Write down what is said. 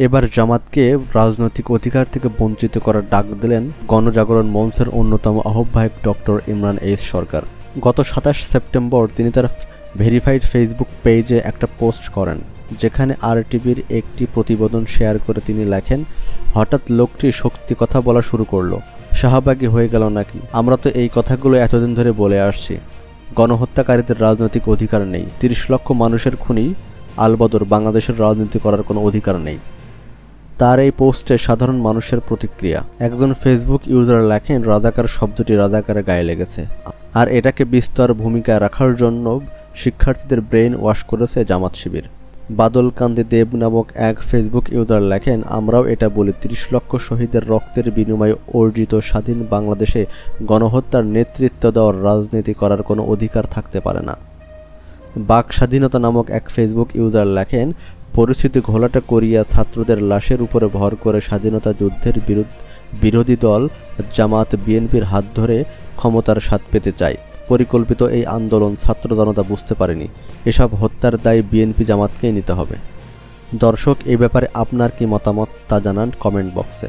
এবার জামাতকে রাজনৈতিক অধিকার থেকে বঞ্চিত করার ডাক দিলেন গণজাগরণ মঞ্চের অন্যতম আহ্বায়ক ডক্টর ইমরান এইচ সরকার। গত ২৭ সেপ্টেম্বর তিনি তার ভেরিফাইড ফেসবুক পেজে একটা পোস্ট করেন, যেখানে আরটিভির একটি প্রতিবেদন শেয়ার করে তিনি লেখেন, হঠাৎ লোকটি সত্যি কথা বলা শুরু করলো, শাহবাগী হয়ে গেল নাকি? আমরা তো এই কথাগুলো এতদিন ধরে বলে আসছি, গণহত্যাকারীদের রাজনৈতিক অধিকার নেই, ৩০ লক্ষ মানুষের খুনি আলবদর বাংলাদেশের রাজনীতি করার কোনো অধিকার নেই। তার এই পোস্টে সাধারণ মানুষের প্রতিক্রিয়া। একজন ফেসবুক ইউজার লেখেন, রাজাকার শব্দটি রাজাকারের গায়ে লেগেছে, আর এটাকে বিস্তর ভূমিকায় রাখার জন্য শিক্ষার্থীদের ব্রেইন ওয়াশ করেছে জামাত শিবির। বাদলকান্দি দেব নামক এক ফেসবুক ইউজার লেখেন, আমরাও এটা বলি, ৩০ লক্ষ শহীদের রক্তের বিনিময়ে অর্জিত স্বাধীন বাংলাদেশে গণহত্যার নেতৃত্ব দেওয়ার রাজনীতি করার কোনো অধিকার থাকতে পারে না। বাক স্বাধীনতা নামক এক ফেসবুক ইউজার লেখেন, পরিস্থিতি ঘোলাটে করিয়া ছাত্রদের লাশের উপরে ভর করে স্বাধীনতা যুদ্ধের বিরোধী দল জামাত বিএনপির হাত ধরে ক্ষমতার স্বাদ পেতে চায়। পরিকল্পিত এই আন্দোলন ছাত্র জনতা বুঝতে পারেনি। এসব হত্যার দায় বিএনপি জামাতকেই নিতে হবে। দর্শক, এই ব্যাপারে আপনার কি মতামত তা জানান কমেন্ট বক্সে।